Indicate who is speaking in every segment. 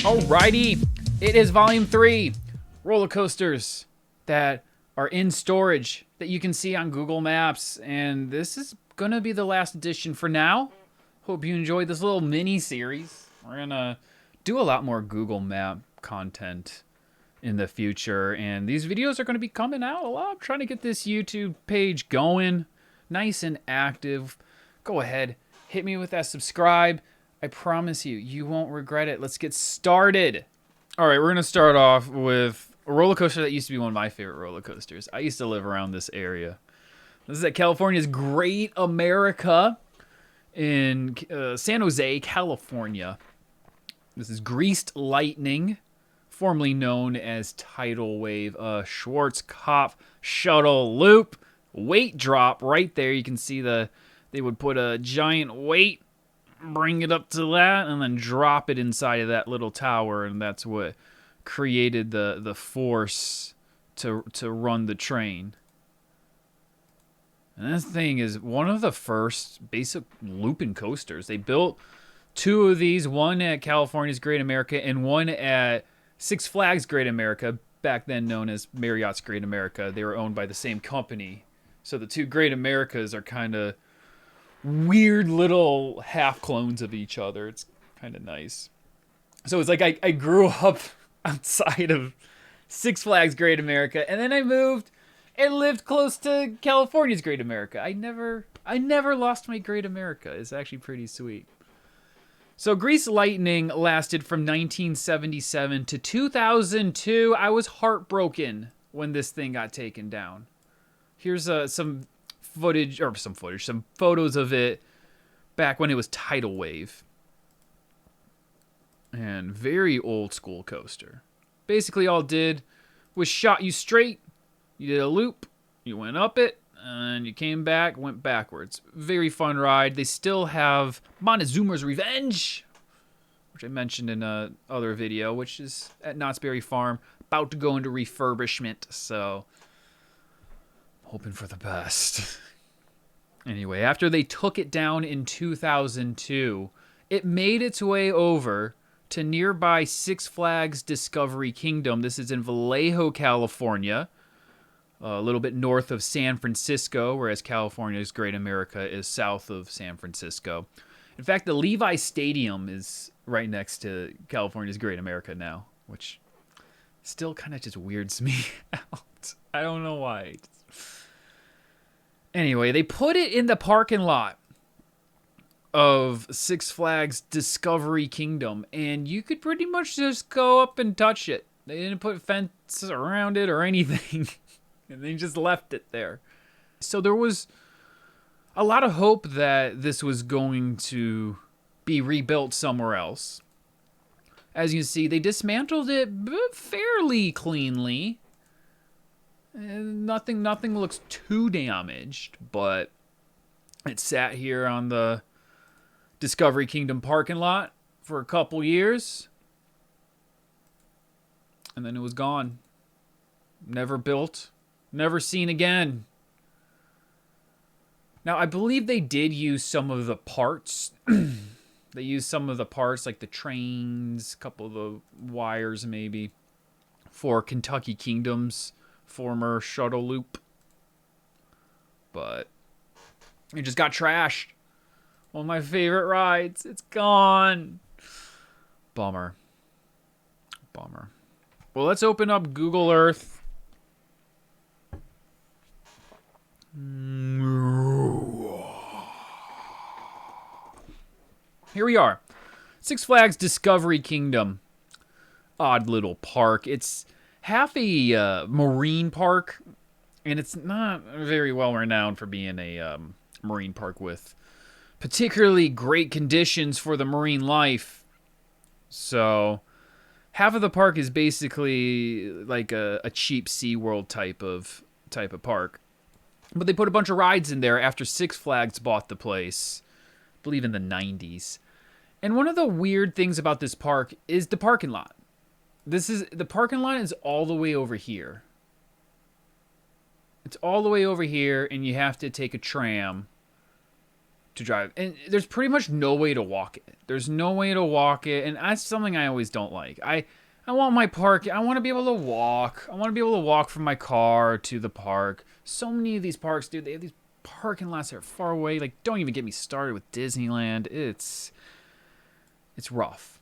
Speaker 1: Alrighty, it is Volume 3. Roller coasters that are in storage that you can see on Google Maps. And this is going to be the last edition for now. Hope you enjoyed this little mini-series. We're going to do a lot more Google Map content in the future. And these videos are going to be coming out a lot. I'm trying to get this YouTube page going. Nice and active. Go ahead, hit me with that subscribe. I promise you, you won't regret it. Let's get started. All right, we're going to start off with a roller coaster that used to be one of my favorite roller coasters. I used to live around this area. This is at California's Great America in San Jose, California. This is Greased Lightning, formerly known as Tidal Wave, Schwarzkopf shuttle loop. Weight drop right there. You can see they would put a giant weight, bring it up to that, and then drop it inside of that little tower, and that's what created the force to run the train. And this thing is one of the first basic looping coasters. They built two of these, one at California's Great America and one at Six Flags Great America, back then known as Marriott's Great America. They were owned by the same company. So the two Great Americas are kind of weird little half clones of each other. It's kind of nice. So it's like I grew up outside of Six Flags Great America, and then I moved and lived close to California's Great America. I never lost my Great America. It's actually pretty sweet. So Greased Lightning lasted from 1977 to 2002. I was heartbroken when this thing got taken down. Here's some photos of it back when it was Tidal Wave. And very old school coaster. Basically all it did was shot you straight, you did a loop, you went up it, and you came back, went backwards. Very fun ride. They still have Montezuma's Revenge, which I mentioned in a other video, which is at Knott's Berry Farm, about to go into refurbishment, so hoping for the best. Anyway, after they took it down in 2002, it made its way over to nearby Six Flags Discovery Kingdom. This is in Vallejo, California, a little bit north of San Francisco, whereas California's Great America is south of San Francisco. In fact, the Levi Stadium is right next to California's Great America now, which still kind of just weirds me out. I don't know why. Anyway, they put it in the parking lot of Six Flags Discovery Kingdom, and you could pretty much just go up and touch it. They didn't put fences around it or anything, and they just left it there. So there was a lot of hope that this was going to be rebuilt somewhere else. As you can see, they dismantled it fairly cleanly. Nothing looks too damaged, but it sat here on the Discovery Kingdom parking lot for a couple years, and then it was gone. Never built, never seen again. Now, I believe they did use some of the parts. They used some of the parts, like the trains, a couple of the wires maybe, for Kentucky Kingdom's former shuttle loop, but it just got trashed. One of my favorite rides, it's gone. Bummer. Well, let's open up Google Earth. Here we are, Six Flags Discovery Kingdom. Odd little park. It's half a marine park, and it's not very well renowned for being a marine park with particularly great conditions for the marine life. So half of the park is basically like a cheap SeaWorld type of park. But they put a bunch of rides in there after Six Flags bought the place, I believe in the 90s. And one of the weird things about this park is the parking lot. The parking lot is all the way over here. It's all the way over here, and you have to take a tram to drive. And there's pretty much no way to walk it. There's no way to walk it, and that's something I always don't like. I want my park. I want to be able to walk. I want to be able to walk from my car to the park. So many of these parks, dude, they have these parking lots that are far away. Like, don't even get me started with Disneyland. It's rough.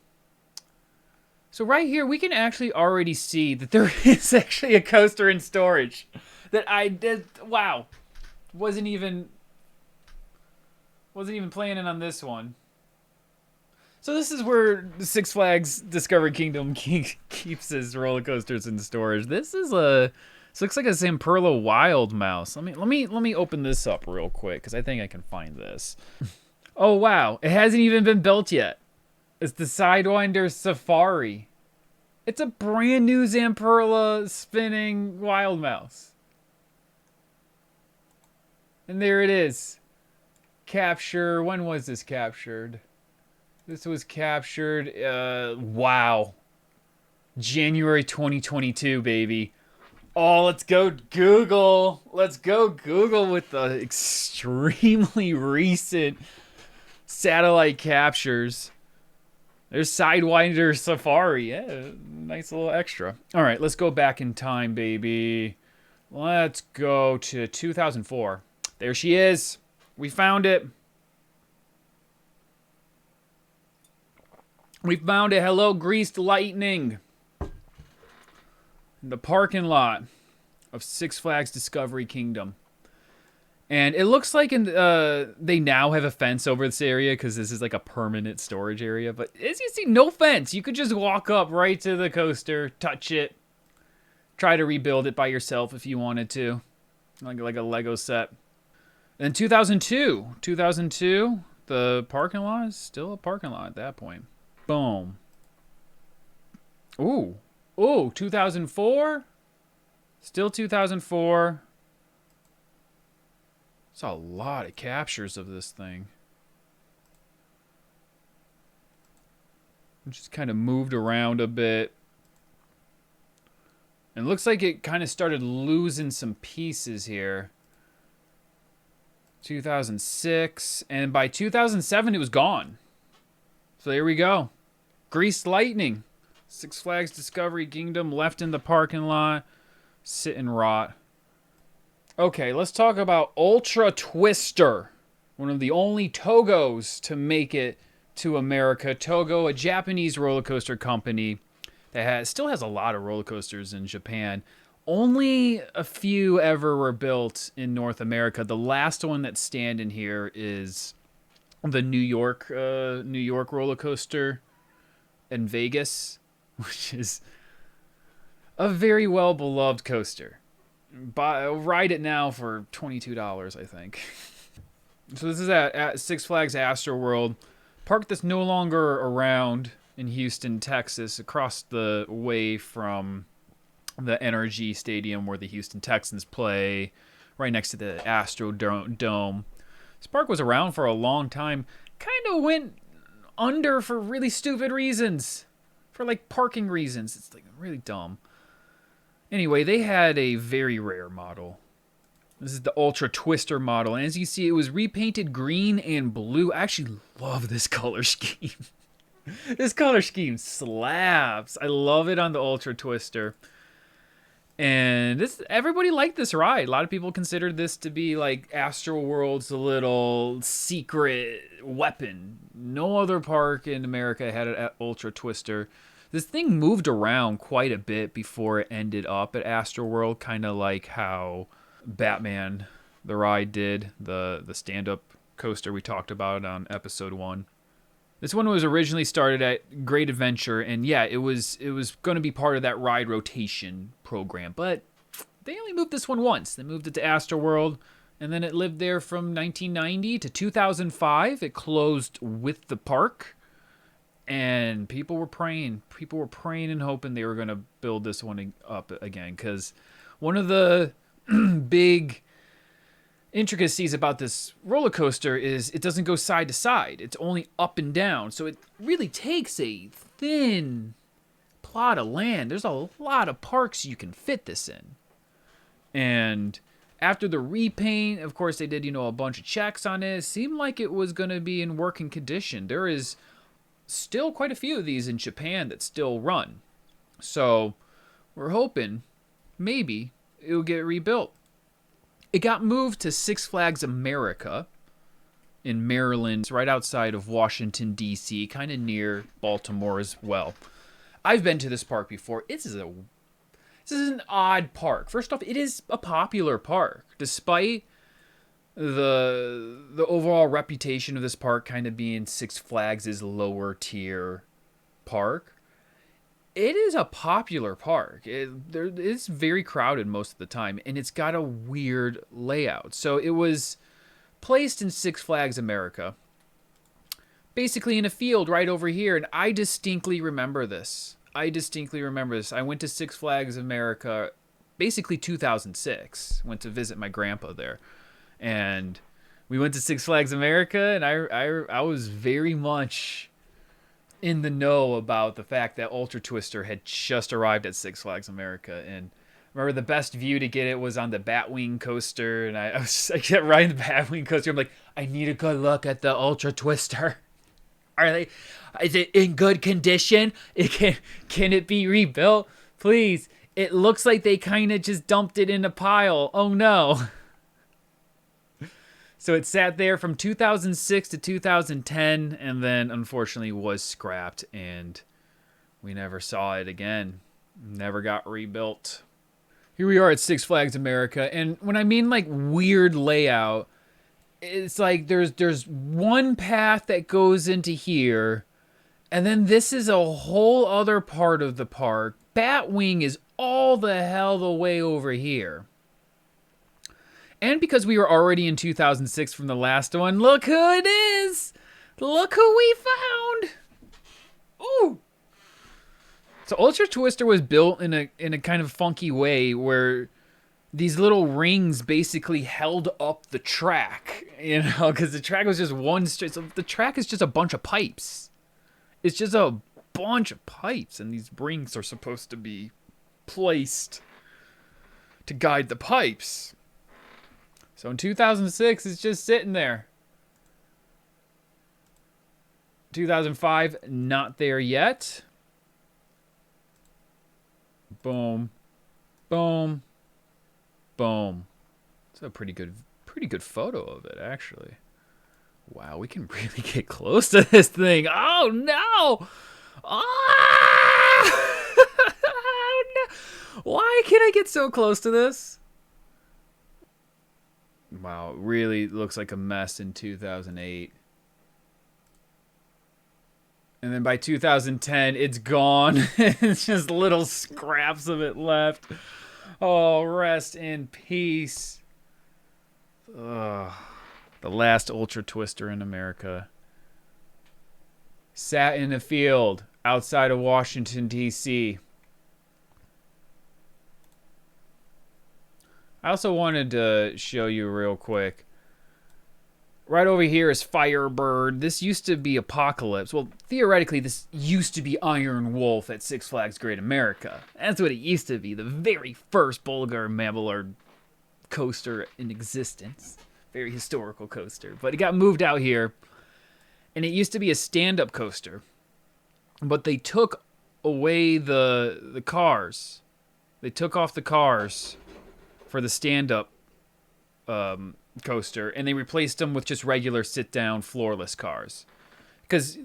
Speaker 1: So right here, we can actually already see that there is actually a coaster in storage that I did. Wow, wasn't even planning on this one. So this is where Six Flags Discovery Kingdom keeps his roller coasters in storage. This looks like a Zamperla Wild Mouse. Let me open this up real quick because I think I can find this. Oh wow, it hasn't even been built yet. It's the Sidewinder Safari. It's a brand new Zamperla spinning Wild Mouse. And there it is. Capture. When was this captured? This was captured, wow. January 2022, baby. Oh, let's go Google. Let's go Google with the extremely recent satellite captures. There's Sidewinder Safari. Yeah, nice little extra. All right, let's go back in time, baby. Let's go to 2004. There she is. We found it. We found it. Hello, Greased Lightning. In the parking lot of Six Flags Discovery Kingdom. And it looks like they now have a fence over this area because this is like a permanent storage area. But as you see, no fence. You could just walk up right to the coaster, touch it, try to rebuild it by yourself if you wanted to. Like a Lego set. Then 2002, the parking lot is still a parking lot at that point. Boom. Ooh, 2004? Still 2004. Saw a lot of captures of this thing. It just kind of moved around a bit. And it looks like it kind of started losing some pieces here. 2006. And by 2007, it was gone. So there we go. Greased Lightning. Six Flags Discovery Kingdom left in the parking lot. Sit and rot. Okay, let's talk about Ultra Twister. One of the only Togos to make it to America. Togo, a Japanese roller coaster company that still has a lot of roller coasters in Japan. Only a few ever were built in North America. The last one that's standing here is the New York roller coaster in Vegas, which is a very well beloved coaster. Ride it now for $22, I think. So this is at Six Flags Astroworld, park that's no longer around in Houston, Texas, across the way from the NRG Stadium where the Houston Texans play, right next to the Astrodome. This park was around for a long time. Kind of went under for really stupid reasons. For like parking reasons. It's like really dumb. Anyway, they had a very rare model. This is the Ultra Twister model. And as you see, it was repainted green and blue. I actually love this color scheme. This color scheme slaps. I love it on the Ultra Twister. And everybody liked this ride. A lot of people considered this to be like Astroworld's little secret weapon. No other park in America had an Ultra Twister. This thing moved around quite a bit before it ended up at Astroworld, kind of like how Batman, the ride did, the stand-up coaster we talked about on episode 1. This one was originally started at Great Adventure, and yeah, it was going to be part of that ride rotation program, but they only moved this one once. They moved it to Astroworld, and then it lived there from 1990 to 2005. It closed with the park. And people were praying. People were praying and hoping they were going to build this one up again. Because one of the big intricacies about this roller coaster is it doesn't go side to side. It's only up and down. So it really takes a thin plot of land. There's a lot of parks you can fit this in. And After the repaint, of course, they did, a bunch of checks on it. It seemed like it was going to be in working condition. There is still quite a few of these in Japan that still run. So we're hoping maybe it'll get rebuilt. It got moved to Six Flags America in Maryland, right outside of Washington, D.C., kind of near Baltimore as well. I've been to this park before. This is an odd park. First off, it is a popular park, despite the overall reputation of this park kind of being Six Flags' lower tier park. It is a popular park. It's very crowded most of the time, and it's got a weird layout. So it was placed in Six Flags America, basically in a field right over here, and I distinctly remember this. I went to Six Flags America basically 2006. Went to visit my grandpa there, and we went to Six Flags America, and I was very much in the know about the fact that Ultra Twister had just arrived at Six Flags America. And I remember the best view to get it was on the Batwing coaster, and I kept riding the Batwing coaster. I'm like, I need a good look at the Ultra Twister. Is it in good condition? Can it be rebuilt? Please. It looks like they kind of just dumped it in a pile. Oh no. So it sat there from 2006 to 2010, and then unfortunately was scrapped, and we never saw it again. Never got rebuilt. Here we are at Six Flags America, and when I mean like weird layout, it's like there's one path that goes into here, and then this is a whole other part of the park. Batwing is all the hell the way over here. And because we were already in 2006 from the last one, look who it is! Look who we found! Ooh! So Ultra Twister was built in a kind of funky way where these little rings basically held up the track, because the track was just one straight. So the track is just a bunch of pipes. It's just a bunch of pipes, and these rings are supposed to be placed to guide the pipes. So in 2006, it's just sitting there. 2005, not there yet. Boom. Boom. Boom. It's a pretty good photo of it, actually. Wow, we can really get close to this thing. Oh, no! Ah! Oh, no! Why can't I get so close to this? Wow, it really looks like a mess in 2008. And then by 2010, it's gone. It's just little scraps of it left. Oh, rest in peace. Ugh. The last Ultra Twister in America. Sat in a field outside of Washington, D.C. I also wanted to show you real quick. Right over here is Firebird. This used to be Apocalypse. Well, theoretically, this used to be Iron Wolf at Six Flags Great America. That's what it used to be. The very first Bulgar Mambler coaster in existence. Very historical coaster. But it got moved out here. And it used to be a stand-up coaster. But they took away the cars. They took off the cars for the stand-up coaster, and they replaced them with just regular sit-down floorless cars. Because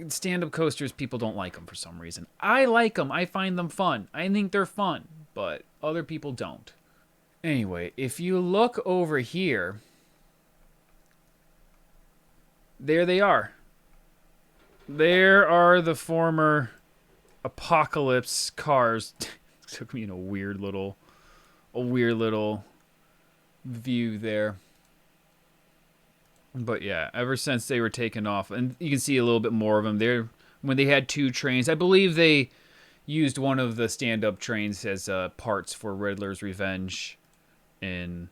Speaker 1: stand-up coasters, people don't like them for some reason. I like them. I find them fun. I think they're fun, but other people don't. Anyway, if you look over here, there they are. There are the former Apocalypse cars. Took me in a weird little view there. But yeah, ever since they were taken off, and you can see a little bit more of them there. When they had two trains, I believe they used one of the stand-up trains as parts for Riddler's Revenge in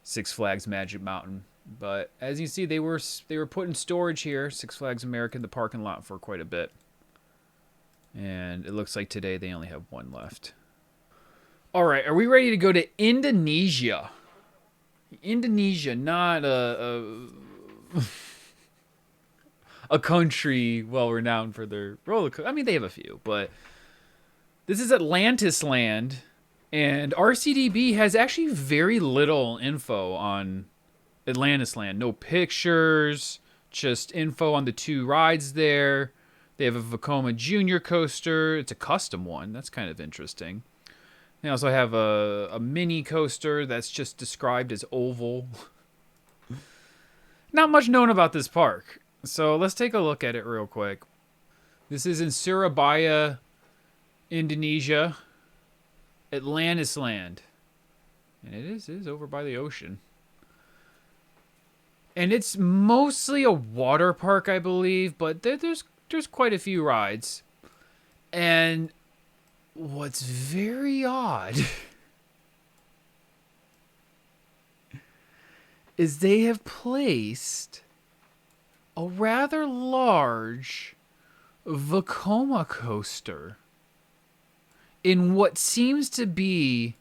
Speaker 1: Six Flags Magic Mountain. But as you see, they were put in storage here, Six Flags America, in the parking lot for quite a bit. And it looks like today they only have one left. All right, are we ready to go to Indonesia? Indonesia, not a country well renowned for their roller coaster. I mean, they have a few, but this is Atlantis land, and RCDB has actually very little info on Atlantis land. No pictures, just info on the 2 rides there. They have a Vekoma Junior coaster. It's a custom one. That's kind of interesting. They also have a mini coaster that's just described as oval. Not much known about this park. So let's take a look at it real quick. This is in Surabaya, Indonesia. Atlantis land. And it is over by the ocean. And it's mostly a water park, I believe, but there's quite a few rides. And what's very odd is they have placed a rather large Vekoma coaster in what seems to be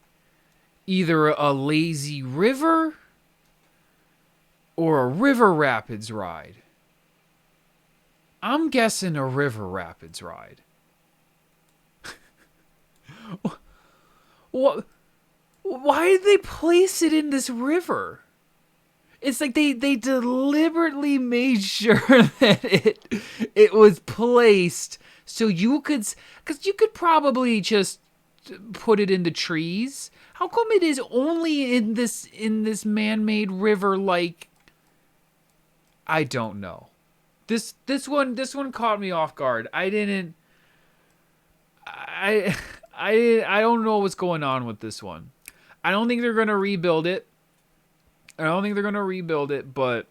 Speaker 1: either a lazy river or a river rapids ride. I'm guessing a river rapids ride. What? Why did they place it in this river? It's like they deliberately made sure that it was placed so you could, because you could probably just put it in the trees. How come it is only in this man-made river? Like, I don't know. This one caught me off guard. I don't know what's going on with this one. I don't think they're gonna rebuild it. But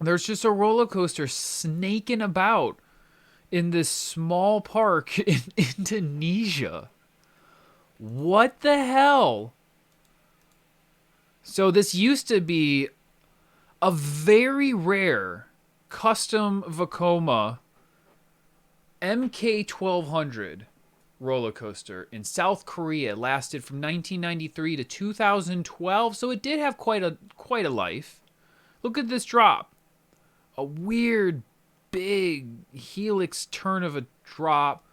Speaker 1: there's just a roller coaster snaking about in this small park in Indonesia. What the hell? So this used to be a very rare custom Vekoma MK1200 roller coaster in South Korea. It lasted from 1993 to 2012, so it did have quite a life. Look at this drop. A weird big helix turn of a drop.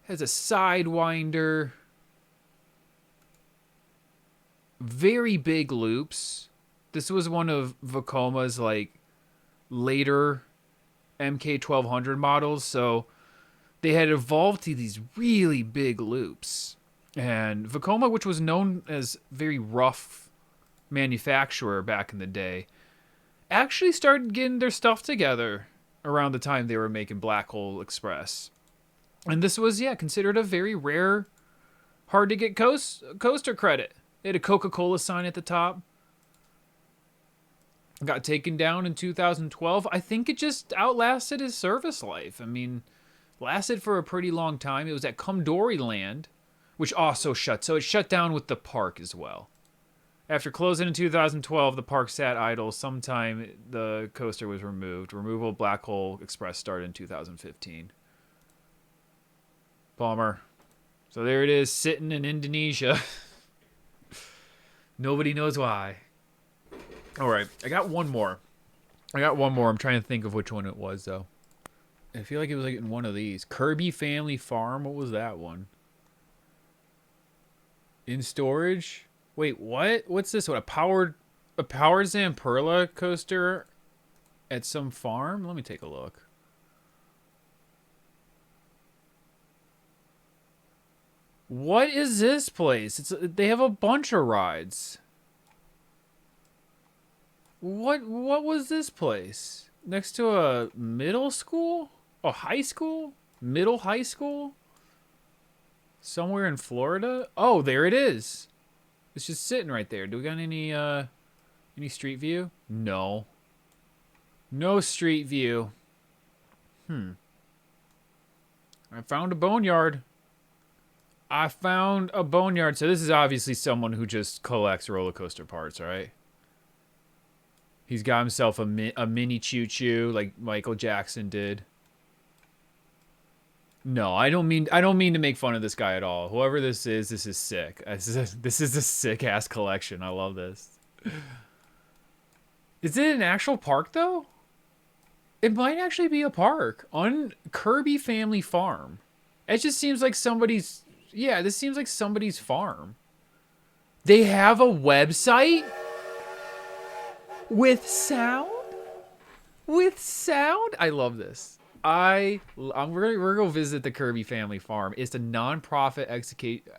Speaker 1: Has a Sidewinder. Very big loops. This was one of Vekoma's like later MK1200 models, so they had evolved to these really big loops. And Vekoma, which was known as very rough manufacturer back in the day, actually started getting their stuff together around the time they were making Black Hole Express. And this was, considered a very rare, hard to get coaster credit. They had a Coca-Cola sign at the top. Got taken down in 2012. I think it just outlasted its service life. I mean, lasted for a pretty long time. It was at Kumdori Land, which also shut. So it shut down with the park as well. After closing in 2012, the park sat idle. Sometime the coaster was removed. Removal of Black Hole Express started in 2015. Bummer. So there it is, sitting in Indonesia. Nobody knows why. All right, I got one more. I'm trying to think of which one it was, though. I feel like it was like in one of these. Kirby Family Farm. What was that one? In storage? Wait, what? What's this one? A powered Zamperla coaster at some farm? Let me take a look. What is this place? They have a bunch of rides. What was this place? Next to a middle school? A high school? Middle high school? Somewhere in Florida? Oh, there it is. It's just sitting right there. Do we got any street view? No. No street view. I found a boneyard. So this is obviously someone who just collects roller coaster parts, right? He's got himself a mini choo-choo like Michael Jackson did. No, I don't mean to make fun of this guy at all. Whoever this is sick. This is a sick ass collection. I love this. Is it an actual park though? It might actually be a park on Kirby Family Farm. It just seems like somebody's. Yeah, this seems like somebody's farm. They have a website with sound. With sound, I love this. We're gonna go visit the Kirby Family Farm. It's a non-profit educational,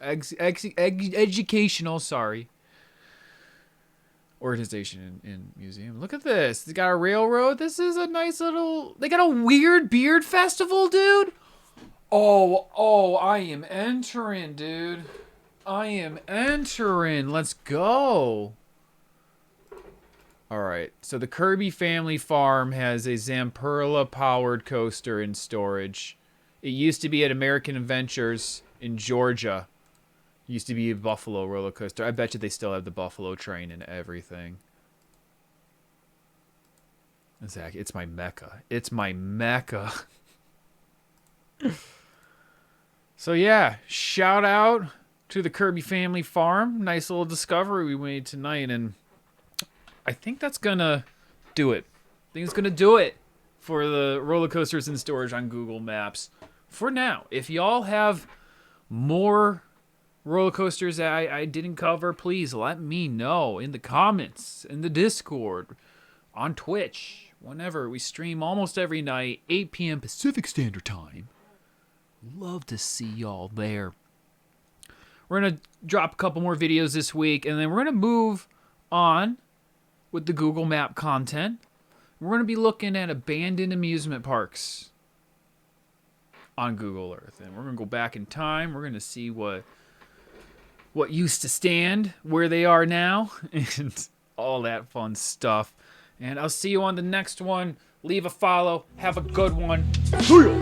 Speaker 1: organization and museum. Look at this. They got a railroad. This is a nice little. They got a weird beard festival, dude. Oh, I am entering, dude. I am entering. Let's go. All right, so the Kirby Family Farm has a Zamperla-powered coaster in storage. It used to be at American Adventures in Georgia. It used to be a Buffalo roller coaster. I bet you they still have the Buffalo train and everything. Exactly, it's my mecca. It's my mecca. So yeah, shout out to the Kirby Family Farm. Nice little discovery we made tonight, and I think that's gonna do it. I think it's gonna do it for the roller coasters in storage on Google Maps for now. If y'all have more roller coasters that I didn't cover, please let me know in the comments, in the Discord, on Twitch, whenever we stream almost every night, 8 p.m. Pacific Standard Time. Love to see y'all there. We're gonna drop a couple more videos this week, and then we're gonna move on with the Google Map content. We're going to be looking at abandoned amusement parks on Google Earth. And we're going to go back in time. We're going to see what used to stand, where they are now, and all that fun stuff. And I'll see you on the next one. Leave a follow. Have a good one. See ya.